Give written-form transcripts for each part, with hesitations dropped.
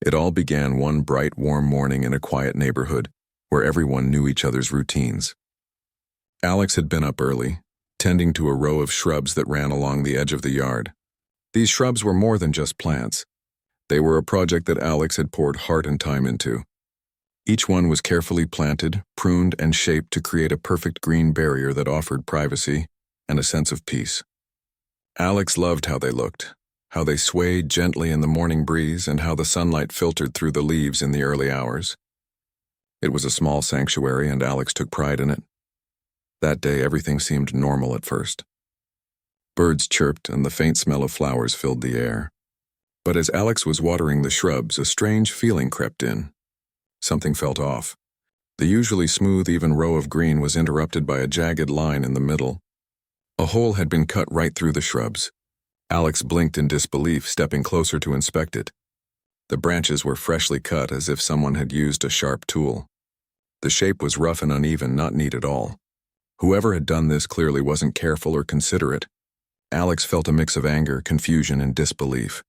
It all began one bright, warm morning in a quiet neighborhood where everyone knew each other's routines. Alex had been up early, tending to a row of shrubs that ran along the edge of the yard. These shrubs were more than just plants. They were a project that Alex had poured heart and time into. Each one was carefully planted, pruned, and shaped to create a perfect green barrier that offered privacy and a sense of peace. Alex loved how they looked, how they swayed gently in the morning breeze, and how the sunlight filtered through the leaves in the early hours. It was a small sanctuary, and Alex took pride in it. That day, everything seemed normal at first. Birds chirped, and the faint smell of flowers filled the air. But as Alex was watering the shrubs, a strange feeling crept in. Something felt off. The usually smooth, even row of green was interrupted by a jagged line in the middle. A hole had been cut right through the shrubs. Alex blinked in disbelief, stepping closer to inspect it. The branches were freshly cut, as if someone had used a sharp tool. The shape was rough and uneven, not neat at all. Whoever had done this clearly wasn't careful or considerate. Alex felt a mix of anger, confusion, and disbelief.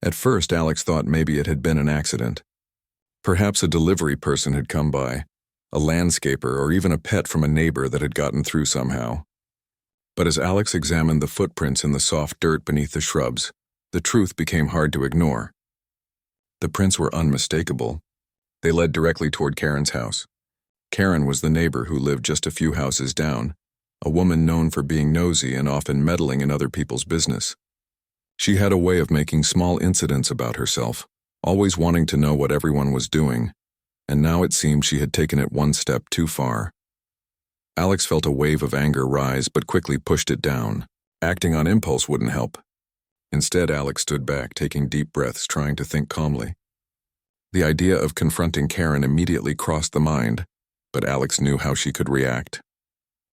At first, Alex thought maybe it had been an accident. Perhaps a delivery person had come by, a landscaper, or even a pet from a neighbor that had gotten through somehow. But as Alex examined the footprints in the soft dirt beneath the shrubs, the truth became hard to ignore. The prints were unmistakable. They led directly toward Karen's house. Karen was the neighbor who lived just a few houses down, a woman known for being nosy and often meddling in other people's business. She had a way of making small incidents about herself, always wanting to know what everyone was doing, and now it seemed she had taken it one step too far. Alex felt a wave of anger rise but quickly pushed it down. Acting on impulse wouldn't help. Instead, Alex stood back, taking deep breaths, trying to think calmly. The idea of confronting Karen immediately crossed the mind, but Alex knew how she could react.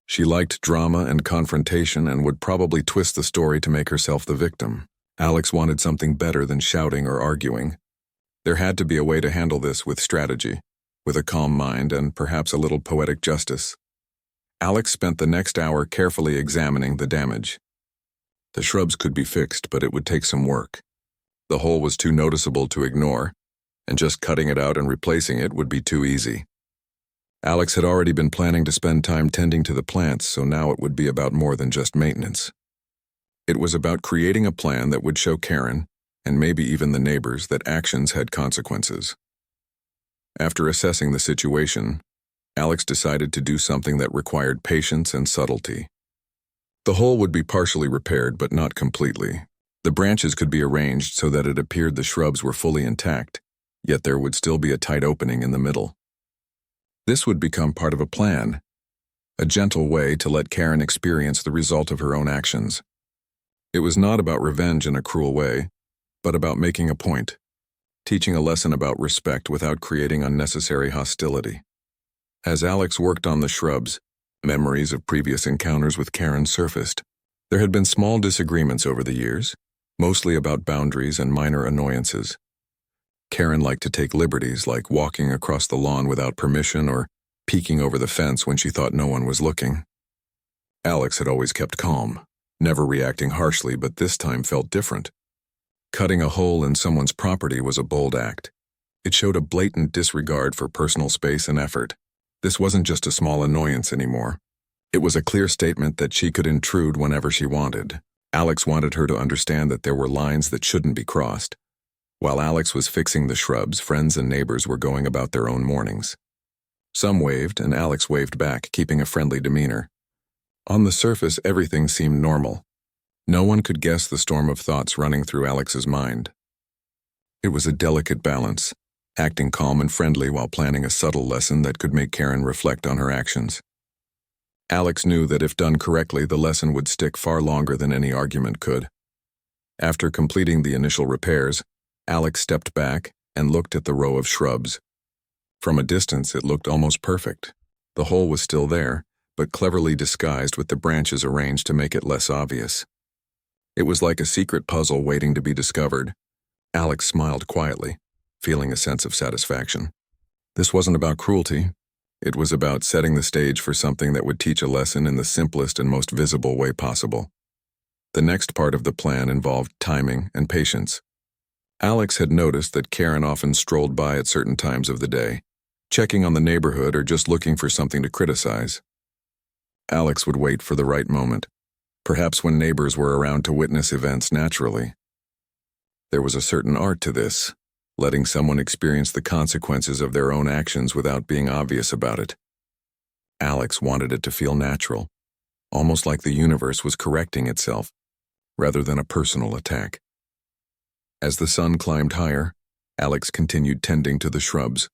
She liked drama and confrontation and would probably twist the story to make herself the victim. Alex wanted something better than shouting or arguing. There had to be a way to handle this with strategy, with a calm mind, and perhaps a little poetic justice. Alex spent the next hour carefully examining the damage. The shrubs could be fixed, but it would take some work. The hole was too noticeable to ignore, and just cutting it out and replacing it would be too easy. Alex had already been planning to spend time tending to the plants, so now it would be about more than just maintenance. It was about creating a plan that would show Karen, and maybe even the neighbors, that actions had consequences. After assessing the situation, Alex decided to do something that required patience and subtlety. The hole would be partially repaired, but not completely. The branches could be arranged so that it appeared the shrubs were fully intact, yet there would still be a tight opening in the middle. This would become part of a plan, a gentle way to let Karen experience the result of her own actions. It was not about revenge in a cruel way, but about making a point, teaching a lesson about respect without creating unnecessary hostility. As Alex worked on the shrubs, memories of previous encounters with Karen surfaced. There had been small disagreements over the years, mostly about boundaries and minor annoyances. Karen liked to take liberties, like walking across the lawn without permission or peeking over the fence when she thought no one was looking. Alex had always kept calm, never reacting harshly, but this time felt different. Cutting a hole in someone's property was a bold act. It showed a blatant disregard for personal space and effort. This wasn't just a small annoyance anymore. It was a clear statement that she could intrude whenever she wanted. Alex wanted her to understand that there were lines that shouldn't be crossed. While Alex was fixing the shrubs, friends and neighbors were going about their own mornings. Some waved, and Alex waved back, keeping a friendly demeanor. On the surface, everything seemed normal. No one could guess the storm of thoughts running through Alex's mind. It was a delicate balance, acting calm and friendly while planning a subtle lesson that could make Karen reflect on her actions. Alex knew that if done correctly, the lesson would stick far longer than any argument could. After completing the initial repairs, Alex stepped back and looked at the row of shrubs. From a distance, it looked almost perfect. The hole was still there, but cleverly disguised with the branches arranged to make it less obvious. It was like a secret puzzle waiting to be discovered. Alex smiled quietly, feeling a sense of satisfaction. This wasn't about cruelty. It was about setting the stage for something that would teach a lesson in the simplest and most visible way possible. The next part of the plan involved timing and patience. Alex had noticed that Karen often strolled by at certain times of the day, checking on the neighborhood or just looking for something to criticize. Alex would wait for the right moment, perhaps when neighbors were around to witness events naturally. There was a certain art to this, letting someone experience the consequences of their own actions without being obvious about it. Alex wanted it to feel natural, almost like the universe was correcting itself, rather than a personal attack. As the sun climbed higher, Alex continued tending to the shrubs,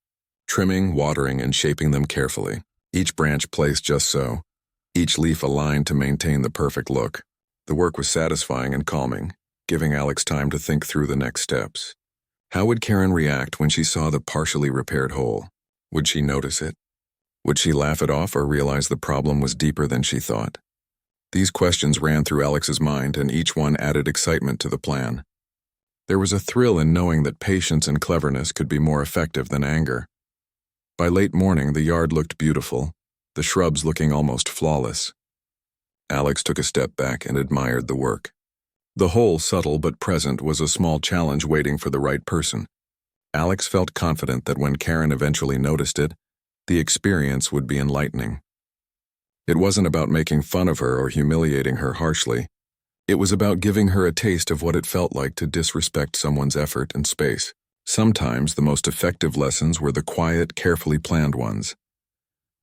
trimming, watering, and shaping them carefully, each branch placed just so, each leaf aligned to maintain the perfect look. The work was satisfying and calming, giving Alex time to think through the next steps. How would Karen react when she saw the partially repaired hole? Would she notice it? Would she laugh it off or realize the problem was deeper than she thought? These questions ran through Alex's mind, and each one added excitement to the plan. There was a thrill in knowing that patience and cleverness could be more effective than anger. By late morning, the yard looked beautiful, the shrubs looking almost flawless. Alex took a step back and admired the work. The hole, subtle but present, was a small challenge waiting for the right person. Alex felt confident that when Karen eventually noticed it, the experience would be enlightening. It wasn't about making fun of her or humiliating her harshly. It was about giving her a taste of what it felt like to disrespect someone's effort and space. Sometimes the most effective lessons were the quiet, carefully planned ones.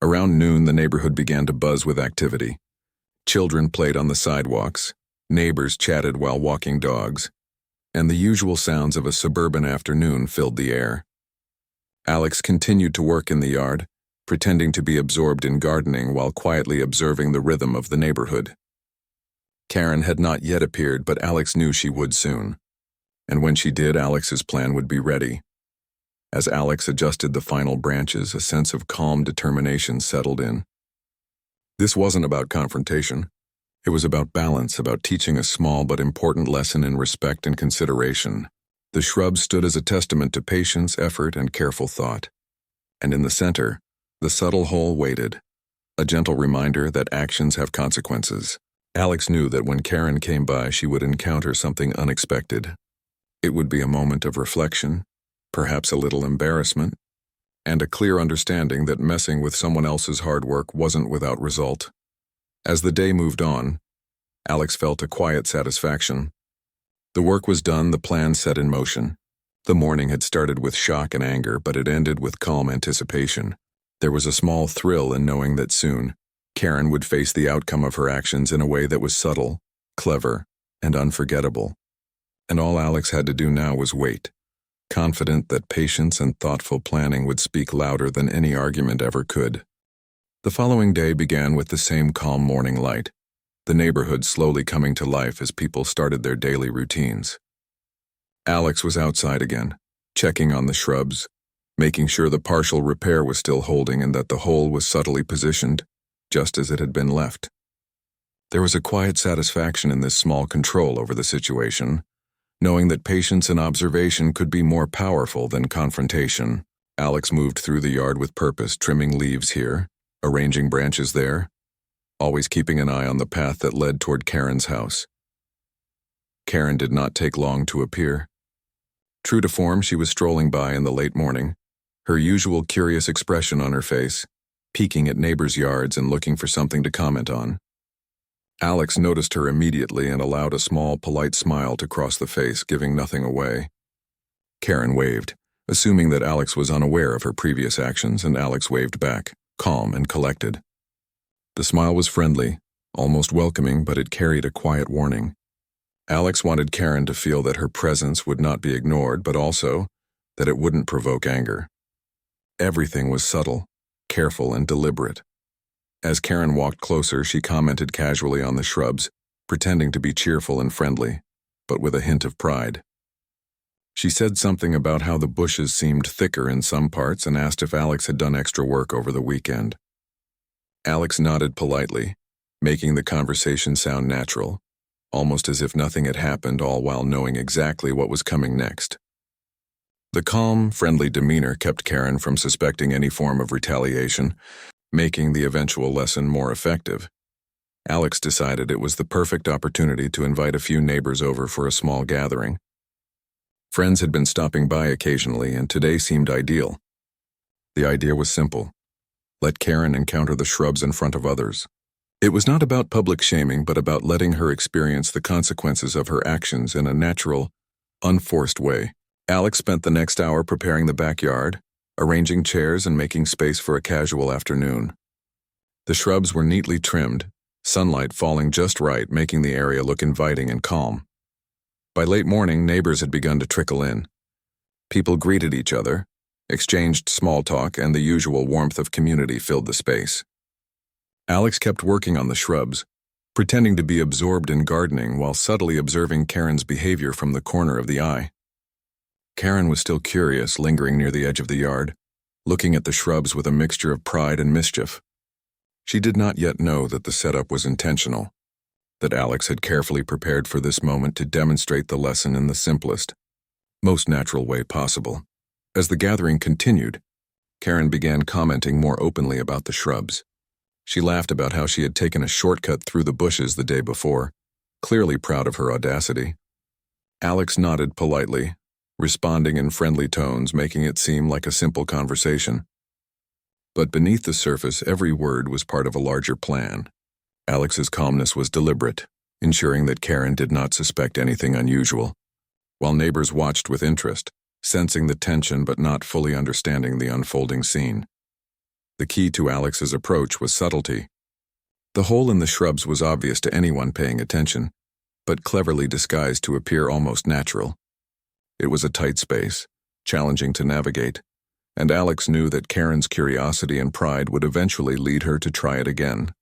Around noon, the neighborhood began to buzz with activity. Children played on the sidewalks, neighbors chatted while walking dogs, and the usual sounds of a suburban afternoon filled the air. Alex continued to work in the yard, pretending to be absorbed in gardening while quietly observing the rhythm of the neighborhood. Karen had not yet appeared, but Alex knew she would soon. And when she did, Alex's plan would be ready. As Alex adjusted the final branches, a sense of calm determination settled in. This wasn't about confrontation. It was about balance, about teaching a small but important lesson in respect and consideration. The shrubs stood as a testament to patience, effort, and careful thought. And in the center, the subtle hole waited, a gentle reminder that actions have consequences. Alex knew that when Karen came by, she would encounter something unexpected. It would be a moment of reflection, perhaps a little embarrassment, and a clear understanding that messing with someone else's hard work wasn't without result. As the day moved on, Alex felt a quiet satisfaction. The work was done, the plan set in motion. The morning had started with shock and anger, but it ended with calm anticipation. There was a small thrill in knowing that soon, Karen would face the outcome of her actions in a way that was subtle, clever, and unforgettable. And all Alex had to do now was wait, confident that patience and thoughtful planning would speak louder than any argument ever could. The following day began with the same calm morning light, the neighborhood slowly coming to life as people started their daily routines. Alex was outside again, checking on the shrubs, making sure the partial repair was still holding and that the hole was subtly positioned, just as it had been left. There was a quiet satisfaction in this small control over the situation, knowing that patience and observation could be more powerful than confrontation. Alex moved through the yard with purpose, trimming leaves here, arranging branches there, always keeping an eye on the path that led toward Karen's house. Karen did not take long to appear. True to form, she was strolling by in the late morning, her usual curious expression on her face, peeking at neighbors' yards and looking for something to comment on. Alex noticed her immediately and allowed a small, polite smile to cross the face, giving nothing away. Karen waved, assuming that Alex was unaware of her previous actions, and Alex waved back, calm and collected. The smile was friendly, almost welcoming, but it carried a quiet warning. Alex wanted Karen to feel that her presence would not be ignored, but also that it wouldn't provoke anger. Everything was subtle, careful, and deliberate. As Karen walked closer, she commented casually on the shrubs, pretending to be cheerful and friendly, but with a hint of pride. She said something about how the bushes seemed thicker in some parts and asked if Alex had done extra work over the weekend. Alex nodded politely, making the conversation sound natural, almost as if nothing had happened, all while knowing exactly what was coming next. The calm, friendly demeanor kept Karen from suspecting any form of retaliation, making the eventual lesson more effective. Alex decided it was the perfect opportunity to invite a few neighbors over for a small gathering. Friends had been stopping by occasionally, and today seemed ideal. The idea was simple. Let Karen encounter the shrubs in front of others. It was not about public shaming, but about letting her experience the consequences of her actions in a natural, unforced way. Alex spent the next hour preparing the backyard, arranging chairs and making space for a casual afternoon. The shrubs were neatly trimmed, sunlight falling just right, making the area look inviting and calm. By late morning, neighbors had begun to trickle in. People greeted each other, exchanged small talk, and the usual warmth of community filled the space. Alex kept working on the shrubs, pretending to be absorbed in gardening while subtly observing Karen's behavior from the corner of the eye. Karen was still curious, lingering near the edge of the yard, looking at the shrubs with a mixture of pride and mischief. She did not yet know that the setup was intentional, that Alex had carefully prepared for this moment to demonstrate the lesson in the simplest, most natural way possible. As the gathering continued, Karen began commenting more openly about the shrubs. She laughed about how she had taken a shortcut through the bushes the day before, clearly proud of her audacity. Alex nodded politely, responding in friendly tones, making it seem like a simple conversation. But beneath the surface, every word was part of a larger plan. Alex's calmness was deliberate, ensuring that Karen did not suspect anything unusual, while neighbors watched with interest, sensing the tension but not fully understanding the unfolding scene. The key to Alex's approach was subtlety. The hole in the shrubs was obvious to anyone paying attention, but cleverly disguised to appear almost natural. It was a tight space, challenging to navigate, and Alex knew that Karen's curiosity and pride would eventually lead her to try it again.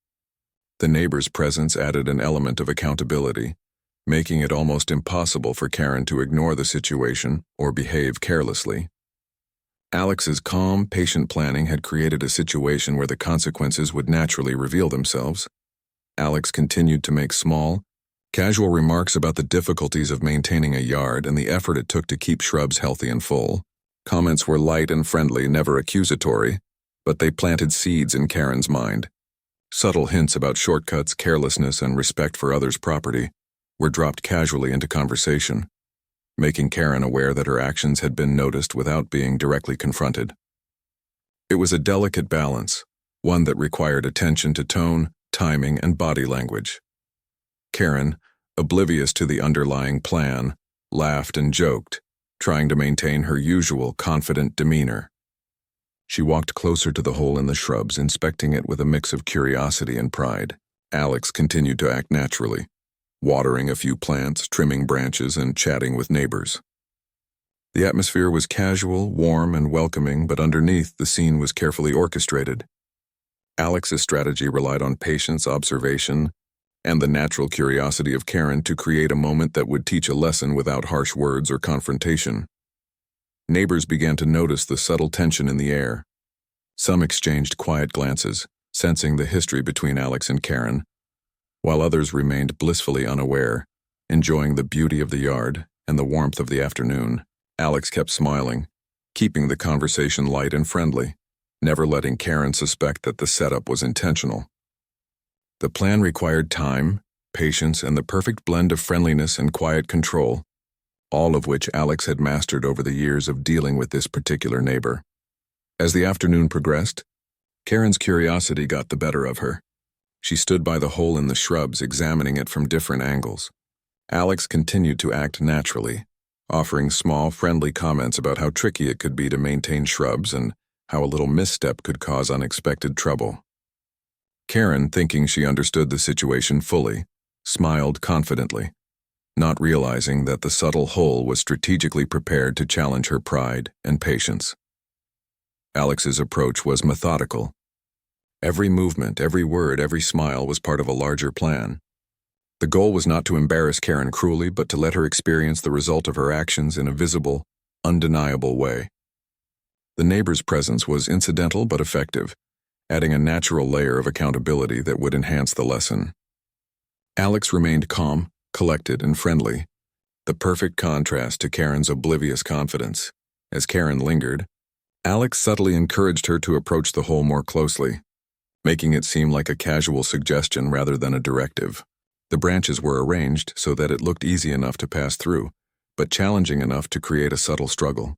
The neighbor's presence added an element of accountability, making it almost impossible for Karen to ignore the situation or behave carelessly. Alex's calm, patient planning had created a situation where the consequences would naturally reveal themselves. Alex continued to make small, casual remarks about the difficulties of maintaining a yard and the effort it took to keep shrubs healthy and full. Comments were light and friendly, never accusatory, but they planted seeds in Karen's mind. Subtle hints about shortcuts, carelessness, and respect for others' property were dropped casually into conversation, making Karen aware that her actions had been noticed without being directly confronted. It was a delicate balance, one that required attention to tone, timing, and body language. Karen, oblivious to the underlying plan, laughed and joked, trying to maintain her usual confident demeanor. She walked closer to the hole in the shrubs, inspecting it with a mix of curiosity and pride. Alex continued to act naturally, watering a few plants, trimming branches, and chatting with neighbors. The atmosphere was casual, warm, and welcoming, but underneath, the scene was carefully orchestrated. Alex's strategy relied on patience, observation, and the natural curiosity of Karen to create a moment that would teach a lesson without harsh words or confrontation. Neighbors began to notice the subtle tension in the air. Some exchanged quiet glances, sensing the history between Alex and Karen, while others remained blissfully unaware, enjoying the beauty of the yard and the warmth of the afternoon. Alex kept smiling, keeping the conversation light and friendly, never letting Karen suspect that the setup was intentional. The plan required time, patience, and the perfect blend of friendliness and quiet control, all of which Alex had mastered over the years of dealing with this particular neighbor. As the afternoon progressed, Karen's curiosity got the better of her. She stood by the hole in the shrubs, examining it from different angles. Alex continued to act naturally, offering small, friendly comments about how tricky it could be to maintain shrubs and how a little misstep could cause unexpected trouble. Karen, thinking she understood the situation fully, smiled confidently, not realizing that the subtle hole was strategically prepared to challenge her pride and patience. Alex's approach was methodical. Every movement, every word, every smile was part of a larger plan. The goal was not to embarrass Karen cruelly, but to let her experience the result of her actions in a visible, undeniable way. The neighbor's presence was incidental but effective, adding a natural layer of accountability that would enhance the lesson. Alex remained calm, collected, and friendly, the perfect contrast to Karen's oblivious confidence. As Karen lingered, Alex subtly encouraged her to approach the hole more closely, making it seem like a casual suggestion rather than a directive. The branches were arranged so that it looked easy enough to pass through, but challenging enough to create a subtle struggle.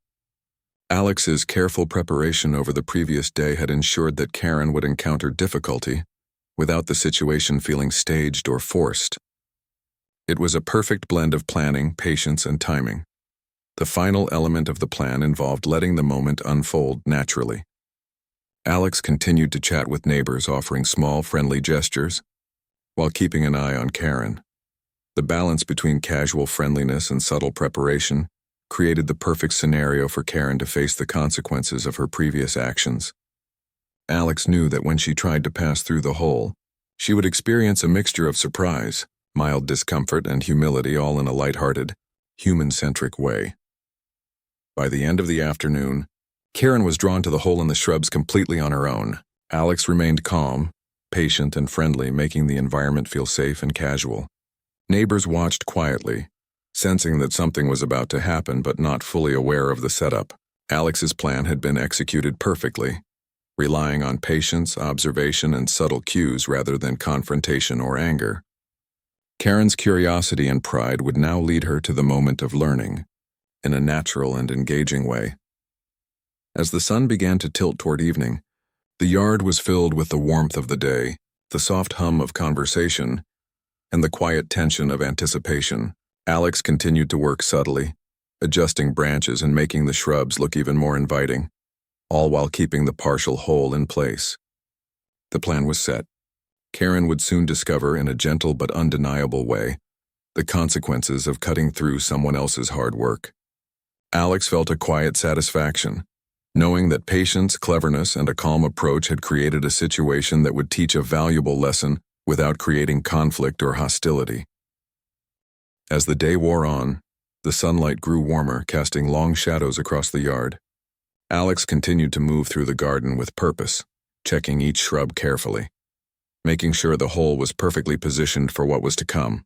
Alex's careful preparation over the previous day had ensured that Karen would encounter difficulty without the situation feeling staged or forced. It was a perfect blend of planning, patience, and timing. The final element of the plan involved letting the moment unfold naturally. Alex continued to chat with neighbors, offering small, friendly gestures, while keeping an eye on Karen. The balance between casual friendliness and subtle preparation created the perfect scenario for Karen to face the consequences of her previous actions. Alex knew that when she tried to pass through the hole, she would experience a mixture of surprise, mild discomfort, and humility, all in a lighthearted, human-centric way. By the end of the afternoon, Karen was drawn to the hole in the shrubs completely on her own. Alex remained calm, patient, and friendly, making the environment feel safe and casual. Neighbors watched quietly, sensing that something was about to happen but not fully aware of the setup. Alex's plan had been executed perfectly, relying on patience, observation, and subtle cues rather than confrontation or anger. Karen's curiosity and pride would now lead her to the moment of learning, in a natural and engaging way. As the sun began to tilt toward evening, the yard was filled with the warmth of the day, the soft hum of conversation, and the quiet tension of anticipation. Alex continued to work subtly, adjusting branches and making the shrubs look even more inviting, all while keeping the partial hole in place. The plan was set. Karen would soon discover in a gentle but undeniable way the consequences of cutting through someone else's hard work. Alex felt a quiet satisfaction, knowing that patience, cleverness, and a calm approach had created a situation that would teach a valuable lesson without creating conflict or hostility. As the day wore on, the sunlight grew warmer, casting long shadows across the yard. Alex continued to move through the garden with purpose, checking each shrub carefully, making sure the hole was perfectly positioned for what was to come.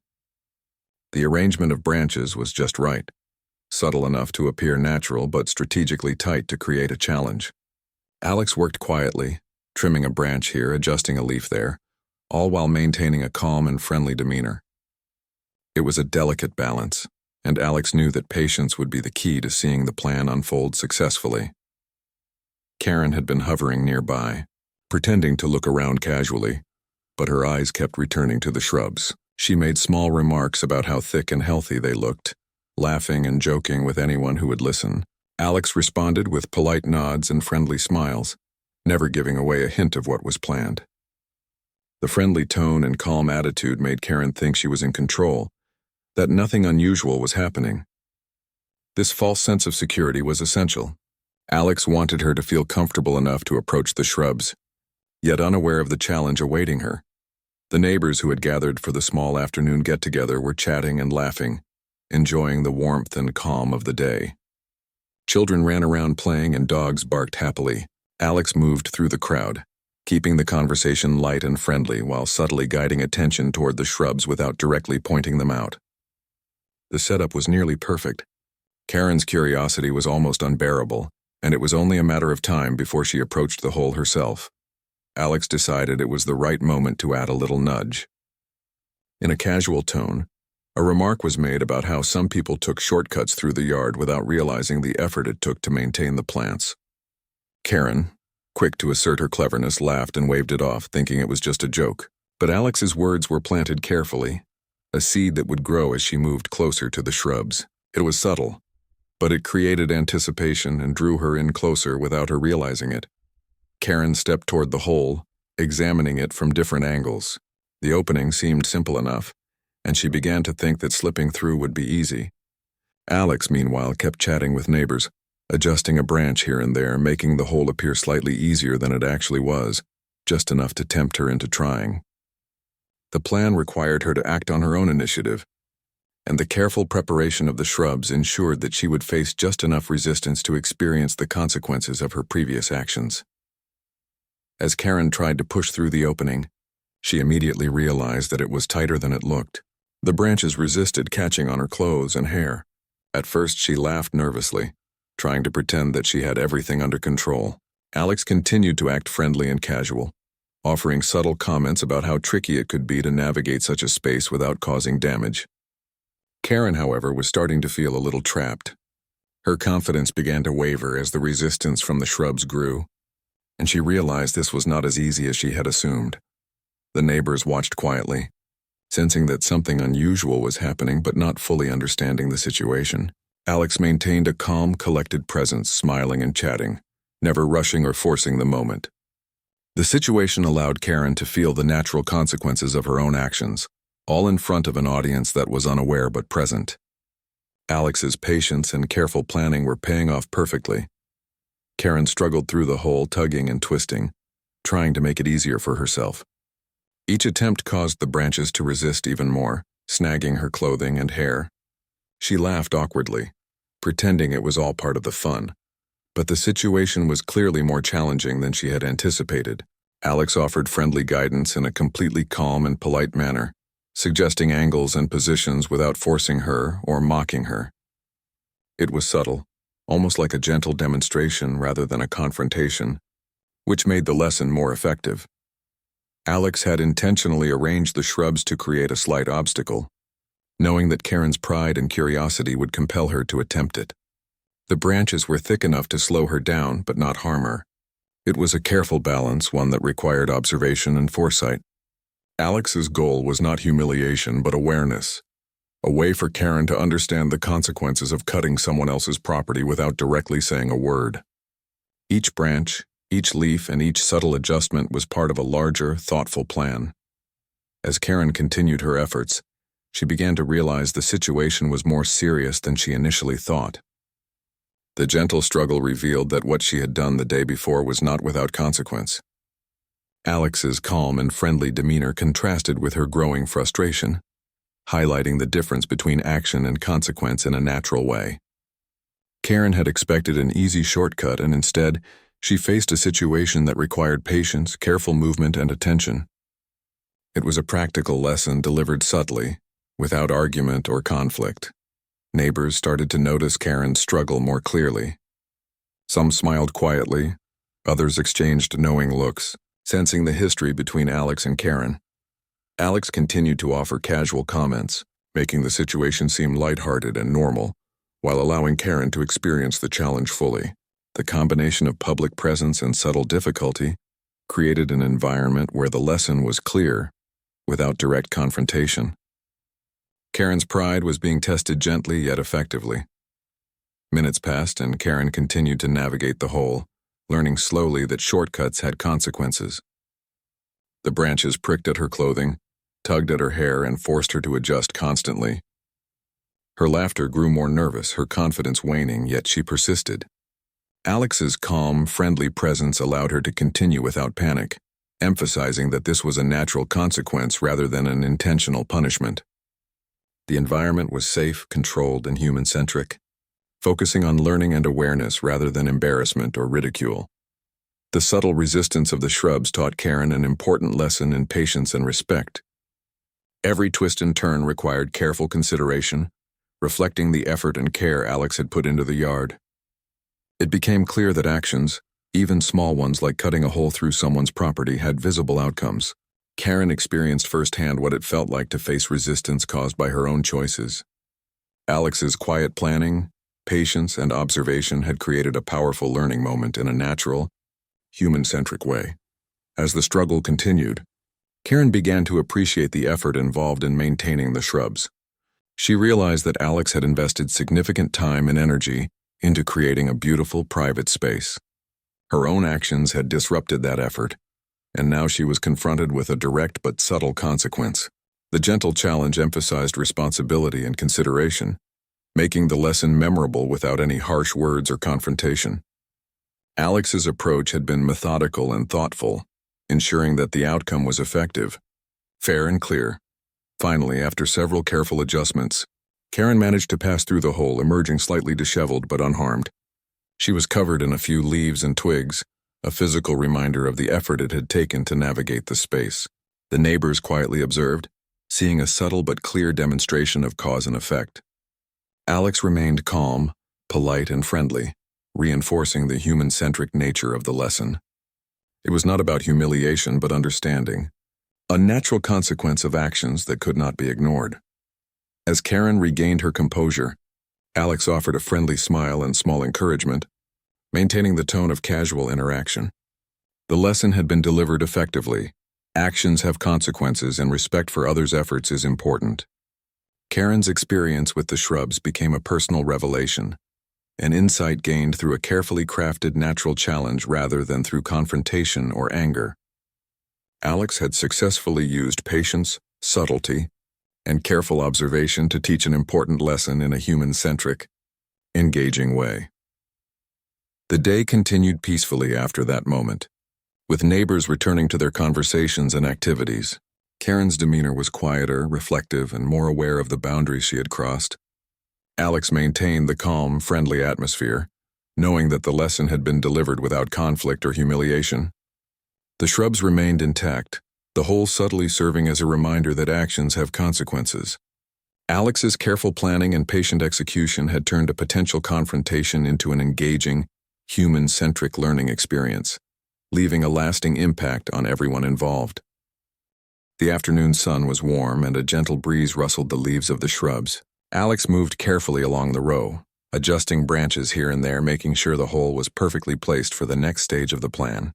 The arrangement of branches was just right, subtle enough to appear natural but strategically tight to create a challenge. Alex worked quietly, trimming a branch here, adjusting a leaf there, all while maintaining a calm and friendly demeanor. It was a delicate balance, and Alex knew that patience would be the key to seeing the plan unfold successfully. Karen had been hovering nearby, pretending to look around casually, but her eyes kept returning to the shrubs. She made small remarks about how thick and healthy they looked, laughing and joking with anyone who would listen. Alex responded with polite nods and friendly smiles, never giving away a hint of what was planned. The friendly tone and calm attitude made Karen think she was in control, that nothing unusual was happening. This false sense of security was essential. Alex wanted her to feel comfortable enough to approach the shrubs, yet unaware of the challenge awaiting her. The neighbors who had gathered for the small afternoon get-together were chatting and laughing, enjoying the warmth and calm of the day. Children ran around playing and dogs barked happily. Alex moved through the crowd, keeping the conversation light and friendly while subtly guiding attention toward the shrubs without directly pointing them out. The setup was nearly perfect. Karen's curiosity was almost unbearable, and it was only a matter of time before she approached the hole herself. Alex decided it was the right moment to add a little nudge. In a casual tone, a remark was made about how some people took shortcuts through the yard without realizing the effort it took to maintain the plants. Karen, quick to assert her cleverness, laughed and waved it off, thinking it was just a joke. But Alex's words were planted carefully, a seed that would grow as she moved closer to the shrubs. It was subtle, but it created anticipation and drew her in closer without her realizing it. Karen stepped toward the hole, examining it from different angles. The opening seemed simple enough, and she began to think that slipping through would be easy. Alex, meanwhile, kept chatting with neighbors, adjusting a branch here and there, making the hole appear slightly easier than it actually was, just enough to tempt her into trying. The plan required her to act on her own initiative, and the careful preparation of the shrubs ensured that she would face just enough resistance to experience the consequences of her previous actions. As Karen tried to push through the opening, she immediately realized that it was tighter than it looked. The branches resisted catching on her clothes and hair. At first, she laughed nervously, trying to pretend that she had everything under control. Alex continued to act friendly and casual, offering subtle comments about how tricky it could be to navigate such a space without causing damage. Karen, however, was starting to feel a little trapped. Her confidence began to waver as the resistance from the shrubs grew, and she realized this was not as easy as she had assumed. The neighbors watched quietly, sensing that something unusual was happening but not fully understanding the situation. Alex maintained a calm, collected presence, smiling and chatting, never rushing or forcing the moment. The situation allowed Karen to feel the natural consequences of her own actions, all in front of an audience that was unaware but present. Alex's patience and careful planning were paying off perfectly. Karen struggled through the hole, tugging and twisting, trying to make it easier for herself. Each attempt caused the branches to resist even more, snagging her clothing and hair. She laughed awkwardly, pretending it was all part of the fun. But the situation was clearly more challenging than she had anticipated. Alex offered friendly guidance in a completely calm and polite manner, suggesting angles and positions without forcing her or mocking her. It was subtle, almost like a gentle demonstration rather than a confrontation, which made the lesson more effective. Alex had intentionally arranged the shrubs to create a slight obstacle, knowing that Karen's pride and curiosity would compel her to attempt it. The branches were thick enough to slow her down but not harm her. It was a careful balance, one that required observation and foresight. Alex's goal was not humiliation but awareness, a way for Karen to understand the consequences of cutting someone else's property without directly saying a word. Each branch, each leaf, and each subtle adjustment was part of a larger, thoughtful plan. As Karen continued her efforts, she began to realize the situation was more serious than she initially thought. The gentle struggle revealed that what she had done the day before was not without consequence. Alex's calm and friendly demeanor contrasted with her growing frustration, highlighting the difference between action and consequence in a natural way. Karen had expected an easy shortcut, and instead, she faced a situation that required patience, careful movement, and attention. It was a practical lesson delivered subtly, without argument or conflict. Neighbors started to notice Karen's struggle more clearly. Some smiled quietly, others exchanged knowing looks, sensing the history between Alex and Karen. Alex continued to offer casual comments, making the situation seem lighthearted and normal, while allowing Karen to experience the challenge fully. The combination of public presence and subtle difficulty created an environment where the lesson was clear, without direct confrontation. Karen's pride was being tested gently yet effectively. Minutes passed and Karen continued to navigate the hole, learning slowly that shortcuts had consequences. The branches pricked at her clothing, tugged at her hair, and forced her to adjust constantly. Her laughter grew more nervous, her confidence waning, yet she persisted. Alex's calm, friendly presence allowed her to continue without panic, emphasizing that this was a natural consequence rather than an intentional punishment. The environment was safe, controlled, and human-centric, focusing on learning and awareness rather than embarrassment or ridicule. The subtle resistance of the shrubs taught Karen an important lesson in patience and respect. Every twist and turn required careful consideration, reflecting the effort and care Alex had put into the yard. It became clear that actions, even small ones like cutting a hole through someone's property, had visible outcomes. Karen experienced firsthand what it felt like to face resistance caused by her own choices. Alex's quiet planning, patience, and observation had created a powerful learning moment in a natural, human-centric way. As the struggle continued, Karen began to appreciate the effort involved in maintaining the shrubs. She realized that Alex had invested significant time and energy into creating a beautiful private space. Her own actions had disrupted that effort, and now she was confronted with a direct but subtle consequence. The gentle challenge emphasized responsibility and consideration, making the lesson memorable without any harsh words or confrontation. Alex's approach had been methodical and thoughtful, ensuring that the outcome was effective, fair and clear. Finally, after several careful adjustments, Karen managed to pass through the hole, emerging slightly disheveled but unharmed. She was covered in a few leaves and twigs, a physical reminder of the effort it had taken to navigate the space. The neighbors quietly observed, seeing a subtle but clear demonstration of cause and effect. Alex remained calm, polite, and friendly, reinforcing the human-centric nature of the lesson. It was not about humiliation but understanding, a natural consequence of actions that could not be ignored. As Karen regained her composure, Alex offered a friendly smile and small encouragement, maintaining the tone of casual interaction. The lesson had been delivered effectively. Actions have consequences, and respect for others' efforts is important. Karen's experience with the shrubs became a personal revelation, an insight gained through a carefully crafted natural challenge rather than through confrontation or anger. Alex had successfully used patience, subtlety, and careful observation to teach an important lesson in a human-centric, engaging way. The day continued peacefully after that moment, with neighbors returning to their conversations and activities. Karen's demeanor was quieter, reflective, and more aware of the boundaries she had crossed. Alex maintained the calm, friendly atmosphere, knowing that the lesson had been delivered without conflict or humiliation. The shrubs remained intact, the whole subtly serving as a reminder that actions have consequences. Alex's careful planning and patient execution had turned a potential confrontation into an engaging, human-centric learning experience, leaving a lasting impact on everyone involved. The afternoon sun was warm and a gentle breeze rustled the leaves of the shrubs. Alex moved carefully along the row, adjusting branches here and there, making sure the hole was perfectly placed for the next stage of the plan.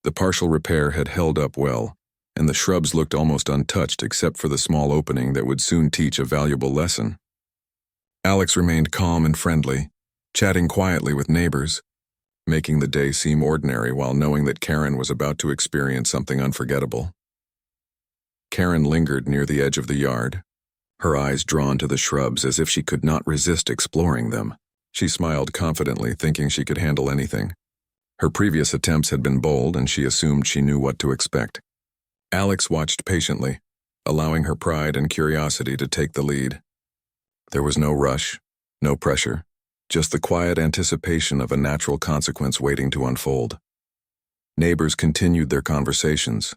The partial repair had held up well, and the shrubs looked almost untouched except for the small opening that would soon teach a valuable lesson. Alex remained calm and friendly, chatting quietly with neighbors, making the day seem ordinary while knowing that Karen was about to experience something unforgettable. Karen lingered near the edge of the yard, her eyes drawn to the shrubs as if she could not resist exploring them. She smiled confidently, thinking she could handle anything. Her previous attempts had been bold, and she assumed she knew what to expect. Alex watched patiently, allowing her pride and curiosity to take the lead. There was no rush, no pressure, just the quiet anticipation of a natural consequence waiting to unfold. Neighbors continued their conversations,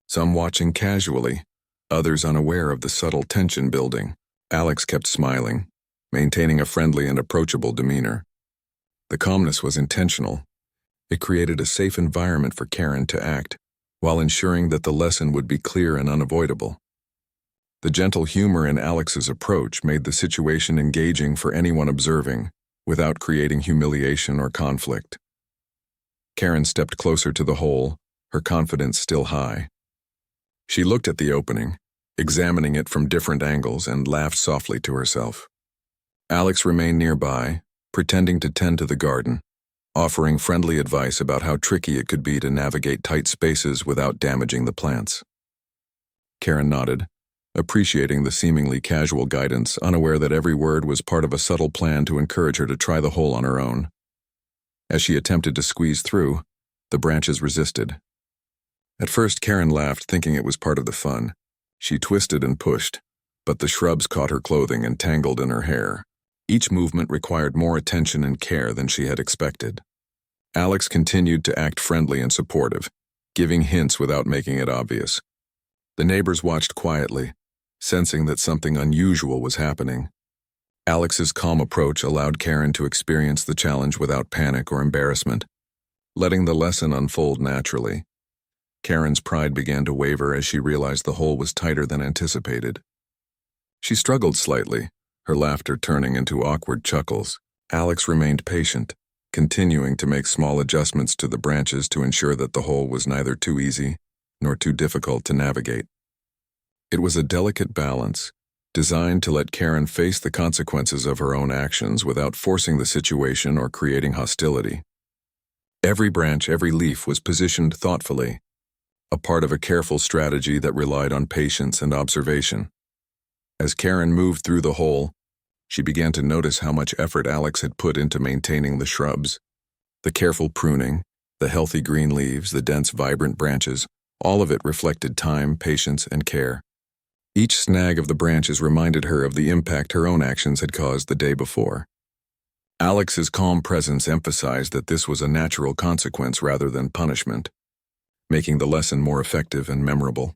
some watching casually, others unaware of the subtle tension building. Alex kept smiling, maintaining a friendly and approachable demeanor. The calmness was intentional. It created a safe environment for Karen to act, while ensuring that the lesson would be clear and unavoidable. The gentle humor in Alex's approach made the situation engaging for anyone observing, without creating humiliation or conflict. Karen stepped closer to the hole, her confidence still high. She looked at the opening, examining it from different angles, and laughed softly to herself. Alex remained nearby, pretending to tend to the garden, offering friendly advice about how tricky it could be to navigate tight spaces without damaging the plants. Karen nodded, appreciating the seemingly casual guidance, unaware that every word was part of a subtle plan to encourage her to try the hole on her own. As she attempted to squeeze through, the branches resisted. At first, Karen laughed, thinking it was part of the fun. She twisted and pushed, but the shrubs caught her clothing and tangled in her hair. Each movement required more attention and care than she had expected. Alex continued to act friendly and supportive, giving hints without making it obvious. The neighbors watched quietly, sensing that something unusual was happening. Alex's calm approach allowed Karen to experience the challenge without panic or embarrassment, letting the lesson unfold naturally. Karen's pride began to waver as she realized the hole was tighter than anticipated. She struggled slightly, her laughter turning into awkward chuckles. Alex remained patient, continuing to make small adjustments to the branches to ensure that the hole was neither too easy nor too difficult to navigate. It was a delicate balance, designed to let Karen face the consequences of her own actions without forcing the situation or creating hostility. Every branch, every leaf was positioned thoughtfully, a part of a careful strategy that relied on patience and observation. As Karen moved through the hole, she began to notice how much effort Alex had put into maintaining the shrubs. The careful pruning, the healthy green leaves, the dense, vibrant branches, all of it reflected time, patience, and care. Each snag of the branches reminded her of the impact her own actions had caused the day before. Alex's calm presence emphasized that this was a natural consequence rather than punishment, making the lesson more effective and memorable.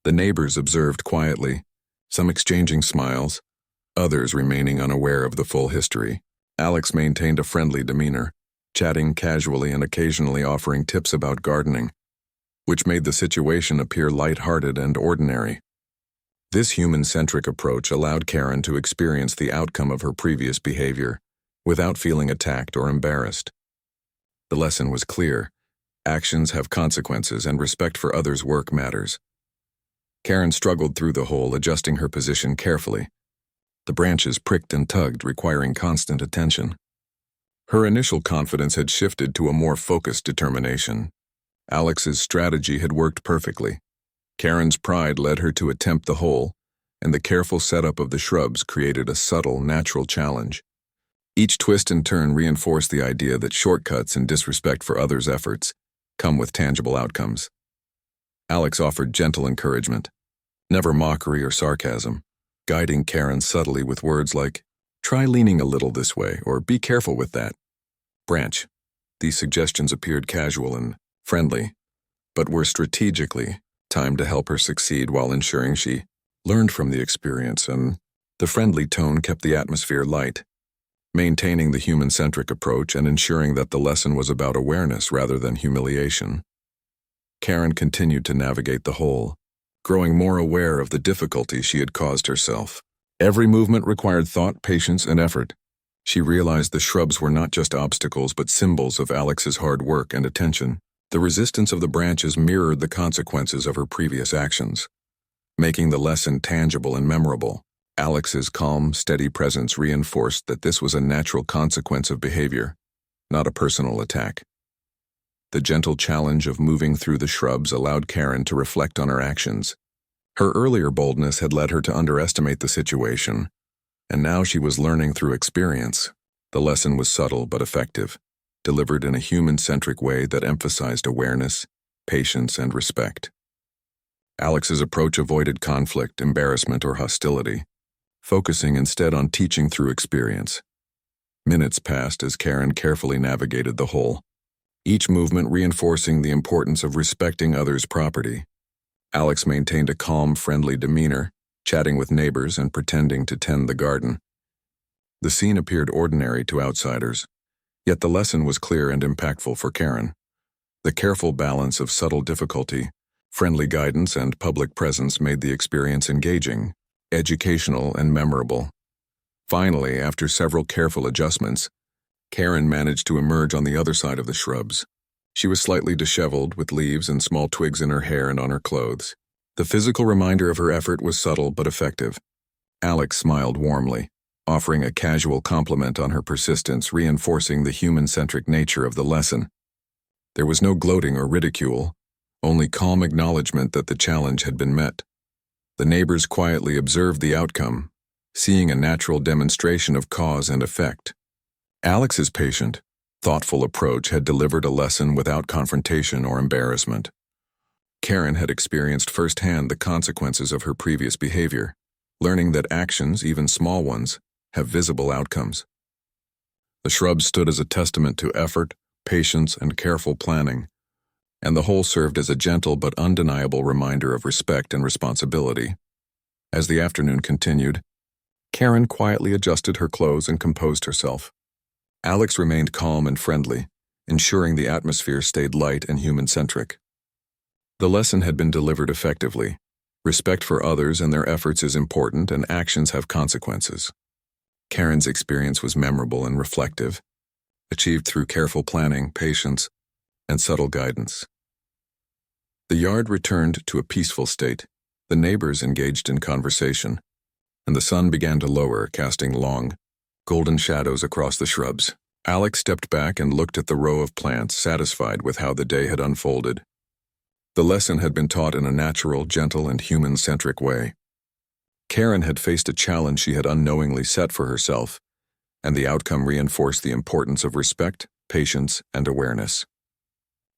The neighbors observed quietly, some exchanging smiles, others remaining unaware of the full history. Alex maintained a friendly demeanor, chatting casually and occasionally offering tips about gardening, which made the situation appear light-hearted and ordinary. This human-centric approach allowed Karen to experience the outcome of her previous behavior without feeling attacked or embarrassed. The lesson was clear. Actions have consequences, and respect for others' work matters. Karen struggled through the hole, adjusting her position carefully. The branches pricked and tugged, requiring constant attention. Her initial confidence had shifted to a more focused determination. Alex's strategy had worked perfectly. Karen's pride led her to attempt the hole, and the careful setup of the shrubs created a subtle, natural challenge. Each twist and turn reinforced the idea that shortcuts and disrespect for others' efforts come with tangible outcomes. Alex offered gentle encouragement, never mockery or sarcasm, guiding Karen subtly with words like, "Try leaning a little this way," or "Be careful with that." Branch. These suggestions appeared casual and friendly, but were strategically timed to help her succeed while ensuring she learned from the experience, and the friendly tone kept the atmosphere light, maintaining the human-centric approach and ensuring that the lesson was about awareness rather than humiliation. Karen continued to navigate the hole, growing more aware of the difficulty she had caused herself. Every movement required thought, patience, and effort. She realized the shrubs were not just obstacles but symbols of Alex's hard work and attention. The resistance of the branches mirrored the consequences of her previous actions, making the lesson tangible and memorable. Alex's calm, steady presence reinforced that this was a natural consequence of behavior, not a personal attack. The gentle challenge of moving through the shrubs allowed Karen to reflect on her actions. Her earlier boldness had led her to underestimate the situation, and now she was learning through experience. The lesson was subtle but effective, delivered in a human-centric way that emphasized awareness, patience, and respect. Alex's approach avoided conflict, embarrassment, or hostility, focusing instead on teaching through experience. Minutes passed as Karen carefully navigated the hole, each movement reinforcing the importance of respecting others' property. Alex maintained a calm, friendly demeanor, chatting with neighbors and pretending to tend the garden. The scene appeared ordinary to outsiders, yet the lesson was clear and impactful for Karen. The careful balance of subtle difficulty, friendly guidance, and public presence made the experience engaging, educational, and memorable. Finally, after several careful adjustments, Karen managed to emerge on the other side of the shrubs. She was slightly disheveled, with leaves and small twigs in her hair and on her clothes. The physical reminder of her effort was subtle but effective. Alex smiled warmly, offering a casual compliment on her persistence, reinforcing the human-centric nature of the lesson. There was no gloating or ridicule, only calm acknowledgement that the challenge had been met. The neighbors quietly observed the outcome, seeing a natural demonstration of cause and effect. Alex's patient, thoughtful approach had delivered a lesson without confrontation or embarrassment. Karen had experienced firsthand the consequences of her previous behavior, learning that actions, even small ones, have visible outcomes. The shrubs stood as a testament to effort, patience, and careful planning, and the whole served as a gentle but undeniable reminder of respect and responsibility. As the afternoon continued, Karen quietly adjusted her clothes and composed herself. Alex remained calm and friendly, ensuring the atmosphere stayed light and human-centric. The lesson had been delivered effectively. Respect for others and their efforts is important, and actions have consequences. Karen's experience was memorable and reflective, achieved through careful planning, patience, and subtle guidance. The yard returned to a peaceful state. The neighbors engaged in conversation, and the sun began to lower, casting long, golden shadows across the shrubs. Alex stepped back and looked at the row of plants, satisfied with how the day had unfolded. The lesson had been taught in a natural, gentle, and human-centric way. Karen had faced a challenge she had unknowingly set for herself, and the outcome reinforced the importance of respect, patience, and awareness.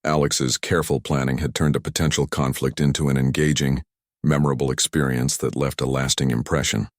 Alex's careful planning had turned a potential conflict into an engaging, memorable experience that left a lasting impression.